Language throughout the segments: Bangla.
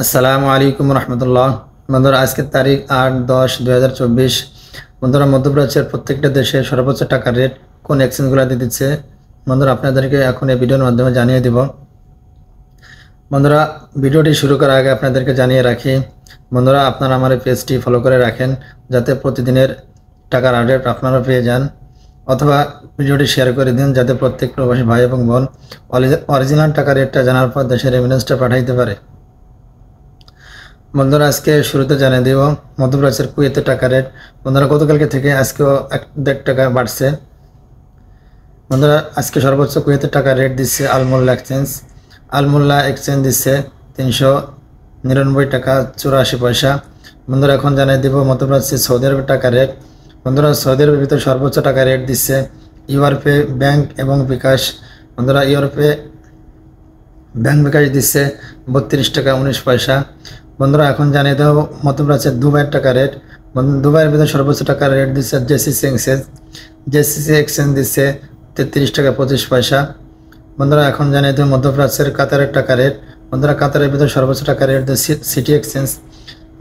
আসসালামু আলাইকুম রহমতুল্লাহ। বন্ধুরা, আজকের তারিখ 8-10-2024। বন্ধুরা, মধ্যপ্রাচ্যের প্রত্যেকটা দেশের সর্বোচ্চ টাকার রেট কোন এক্সচেঞ্জগুলোতে দিচ্ছে বন্ধুরা আপনাদেরকে এখন এই ভিডিওর মাধ্যমে জানিয়ে দিব। বন্ধুরা, ভিডিওটি শুরু করার আগে আপনাদেরকে জানিয়ে রাখি, বন্ধুরা আপনারা আমার এই পেজটি ফলো করে রাখেন যাতে প্রতিদিনের টাকার আপডেট আপনারা পেয়ে যান, অথবা ভিডিওটি শেয়ার করে দিন যাতে প্রত্যেক প্রবাসী ভাই এবং বোন অরিজিনাল টাকার রেটটা জানার পর দেশের রেমিটেন্সটা পাঠাইতে পারে। বন্ধুরা, আজকে শুরুতে জানিয়ে দেব মধ্যপ্রাচ্যের কুয়েতের টাকা রেট। বন্ধুরা, গতকালকে থেকে আজকেও 1-1.5 টাকা বাড়ছে। বন্ধুরা, আজকে সর্বোচ্চ কুয়েতের টাকা রেট দিচ্ছে আলমোল্লা এক্সচেঞ্জ। আলমোল্লা এক্সচেঞ্জ দিচ্ছে 399 টাকা 84 পয়সা। বন্ধুরা, এখন জানিয়ে দেব মধ্যপ্রাচ্যের সৌদি আরবের টাকা রেট। বন্ধুরা, সৌদি আরবের ভিতরে সর্বোচ্চ টাকা রেট দিচ্ছে ইউরোপে ব্যাংক এবং বিকাশ। বন্ধুরা, ইউরোপে ব্যাংক বিকাশ দিচ্ছে 32 টাকা 19 পয়সা। বন্ধুরা, এখন জানিয়ে দেব মধ্যপ্রাচ্যের দুবাইয়ের টাকা রেট। দুবাইয়ের ভিতরে সর্বোচ্চ টাকার রেট দিচ্ছে জেসিসি এক্সচেঞ্জ। জেসিসি এক্সচেঞ্জ দিচ্ছে 33 টাকা 25 পয়সা। বন্ধুরা, এখন জানিয়ে দেব মধ্যপ্রাচ্যের কাতারের টাকা রেট। বন্ধুরা, কাতারের ভিতরে সর্বোচ্চ টাকা রেট দিচ্ছে সিটি এক্সচেঞ্জ।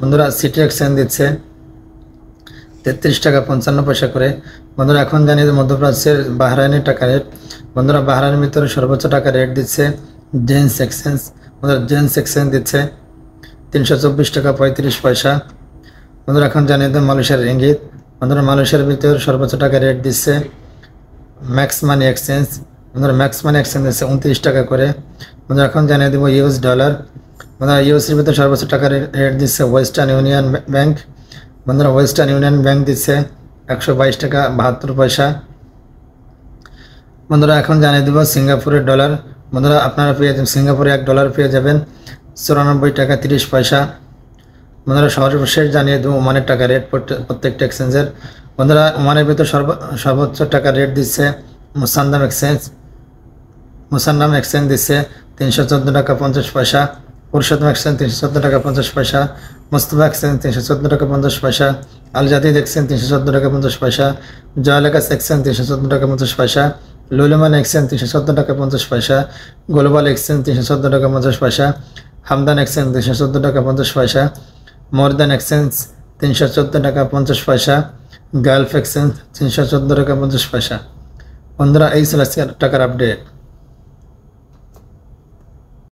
বন্ধুরা, সিটি এক্সচেঞ্জ দিচ্ছে 33 টাকা 55 পয়সা করে। বন্ধুরা, এখন জানিয়ে দেব মধ্যপ্রাচ্যের বাহরাইনের টাকা রেট। বন্ধুরা, বাহরাইনের ভিতরে সর্বোচ্চ টাকা রেট দিচ্ছে জেন্স এক্সচেঞ্জ। বন্ধুরা, জেন্স এক্সচেঞ্জ দিচ্ছে 324 টাকা 35 পয়সা। বন্ধুরা, এখন জানিয়ে দেব মালয়েশিয়ার রিঙ্গিত। বন্ধুরা, মালয়েশিয়ার ভিতরে সর্বোচ্চ টাকা রেট দিচ্ছে ম্যাক্স মানি এক্সচেঞ্জ। বন্ধুরা, ম্যাক্স মানি এক্সচেঞ্জ দিচ্ছে 29 টাকা করে। বন্ধুরা, এখন জানিয়ে দেব ইউএস ডলার। বন্ধুরা, ইউএসের ভিতরে সর্বোচ্চ টাকা রেট দিচ্ছে ওয়েস্টার্ন ইউনিয়ন ব্যাংক। বন্ধুরা, ওয়েস্টার্ন ইউনিয়ন ব্যাংক দিচ্ছে 122 টাকা 72 পয়সা। বন্ধুরা, এখন জানিয়ে দেব সিঙ্গাপুরের ডলার। বন্ধুরা, আপনারা পেয়ে যাবেন সিঙ্গাপুরে $1 পেয়ে যাবেন 94 টাকা 30 পয়সা। বন্ধুরা, সর্বশেষ জানিয়ে দেব ওমানের টাকা রেট প্রত্যেকটা এক্সচেঞ্জের। বন্ধুরা, ওমানের ভিতরে সর্বোচ্চ টাকা রেট দিচ্ছে মুসান্নাম এক্সচেঞ্জ। মুসান্নাম এক্সচেঞ্জ দিচ্ছে 314 টাকা 50 পয়সা। পুরুষোত্তম এক্সচেঞ্জ 314 টাকা 50 পয়সা। মুস্তফা এক্সচেঞ্জ 314 টাকা 50 পয়সা। আল জাদিদ এক্সচেঞ্জ 314 টাকা 50 পয়সা। জয়ালেকাস এক্সচেঞ্জ 314 টাকা 50 পয়সা। লুলুমান এক্সচেঞ্জ 314 টাকা 50 পয়সা। গ্লোবাল এক্সচেঞ্জ 314 টাকা 50 পয়সা। হামদান এক্সচেঞ্জ 314 টাকা 50 পয়সা। মর্দান এক্সচেঞ্জ 314 টাকা 50 পয়সা। গালফ এক্সচেঞ্জ 314 টাকা 50 পয়সা। বন্ধুরা, এই ছিল আজকের টাকার আপডেট।